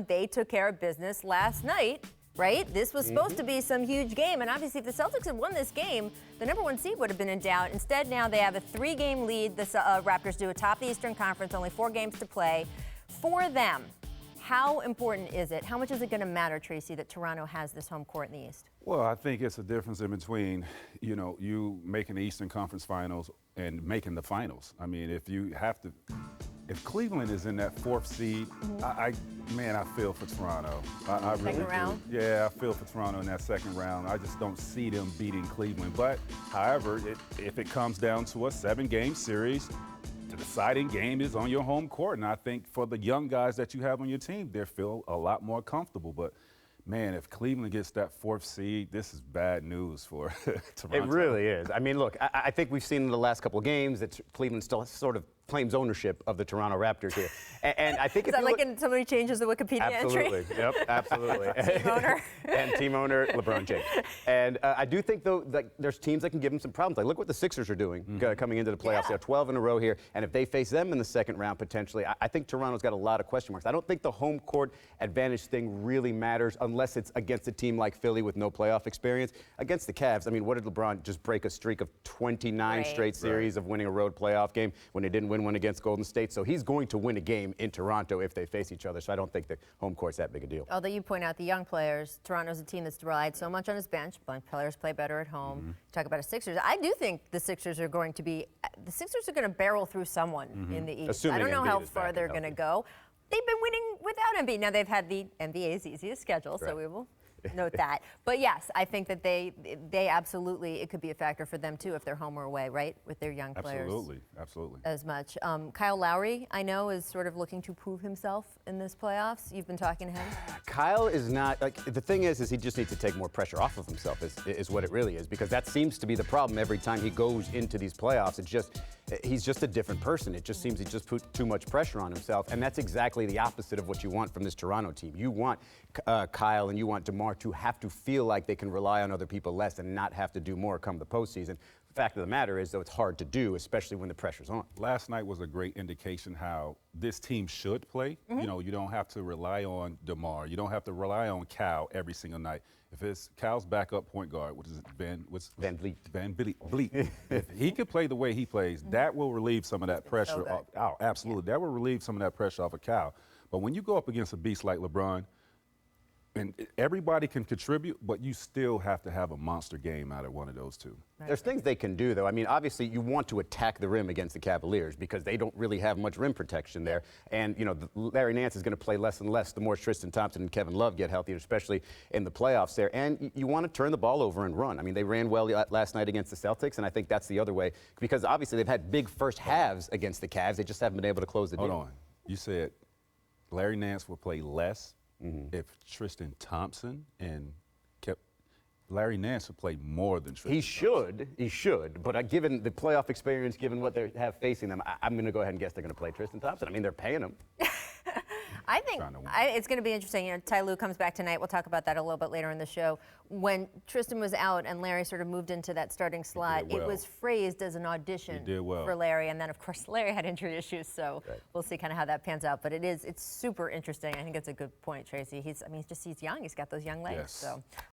They took care of business last night, right? This was supposed to be some huge game, and obviously if the Celtics had won this game, the number one seed would have been in doubt. Instead, now they have a 3-game lead. The Raptors do atop the Eastern Conference, only 4 games to play. For them, how important is it? How much is it going to matter, Tracy, that Toronto has this home court in the East? Well, I think it's a difference in between, you making the Eastern Conference Finals and making the finals. I mean, if Cleveland is in that 4th seed, I feel for Toronto. I really Second round? do. Yeah, I feel for Toronto in that second round. I just don't see them beating Cleveland. But, however, if it comes down to a 7-game series, the deciding game is on your home court. And I think for the young guys that you have on your team, they feel a lot more comfortable. But, man, if Cleveland gets that 4th seed, this is bad news for Toronto. It really is. I mean, look, I think we've seen in the last couple of games that Cleveland still sort of claims ownership of the Toronto Raptors here. And I think is that like somebody changes the Wikipedia absolutely. entry? Yep, absolutely. Team owner. And team owner, LeBron James. And I do think, though, that there's teams that can give them some problems. Like, look what the Sixers are doing coming into the playoffs. They're 12 in a row here. And if they face them in the second round, potentially, I think Toronto's got a lot of question marks. I don't think the home court advantage thing really matters unless it's against a team like Philly with no playoff experience. Against the Cavs, I mean, what did LeBron just break a streak of 29 straight series of winning a road playoff game when they didn't win one against Golden State? So he's going to win a game in Toronto if they face each other. So I don't think the home court's that big a deal. Although you point out the young players, Toronto's a team that's relied so much on his bench. Players play better at home. Talk about the Sixers. I do think the Sixers are going to barrel through someone in the East. Assuming I don't know Embiid how is far back they're and going to healthy. go. They've been winning without Embiid. Now they've had the NBA's easiest schedule, so we will note that. But yes, I think that they absolutely, it could be a factor for them too if they're home or away, right, with their young players. Absolutely. As much. Kyle Lowry, I know, is sort of looking to prove himself in this playoffs. You've been talking to him. Kyle is not, like, the thing is he just needs to take more pressure off of himself is what it really is, because that seems to be the problem every time he goes into these playoffs. He's just a different person. It just seems he just put too much pressure on himself, and that's exactly the opposite of what you want from this Toronto team. You want Kyle and you want DeMar to have to feel like they can rely on other people less and not have to do more come the postseason. The fact of the matter is, though, it's hard to do, especially when the pressure's on. Last Night was a great indication how this team should play. You don't have to rely on DeMar. You don't have to rely on Cal every single night. If it's Cal's backup point guard, Van Vliet. If he could play the way he plays, that will relieve some of that pressure. Absolutely. That will relieve some of that pressure off of Cal. But when you go up against a beast like LeBron, and everybody can contribute, but you still have to have a monster game out of one of those two. There's things they can do, though. I mean, obviously, you want to attack the rim against the Cavaliers because they don't really have much rim protection there. And, Larry Nance is going to play less and less the more Tristan Thompson and Kevin Love get healthier, especially in the playoffs there. And you want to turn the ball over and run. I mean, they ran well last night against the Celtics, and I think that's the other way because, obviously, they've had big first halves against the Cavs. They just haven't been able to close the deal. Hold on. You said Larry Nance will play less if Tristan Thompson and Larry Nance would play more than Tristan He should. But given the playoff experience, given what they have facing them, I'm going to go ahead and guess they're going to play Tristan Thompson. I mean, they're paying him. I think it's going to be interesting. Ty Lue comes back tonight. We'll talk about that a little bit later in the show. When Tristan was out and Larry sort of moved into that starting slot, it was phrased as an audition for Larry. And then, of course, Larry had injury issues, so we'll see kind of how that pans out. But it's super interesting. I think it's a good point, Tracy. He's young. He's got those young legs. Yes. So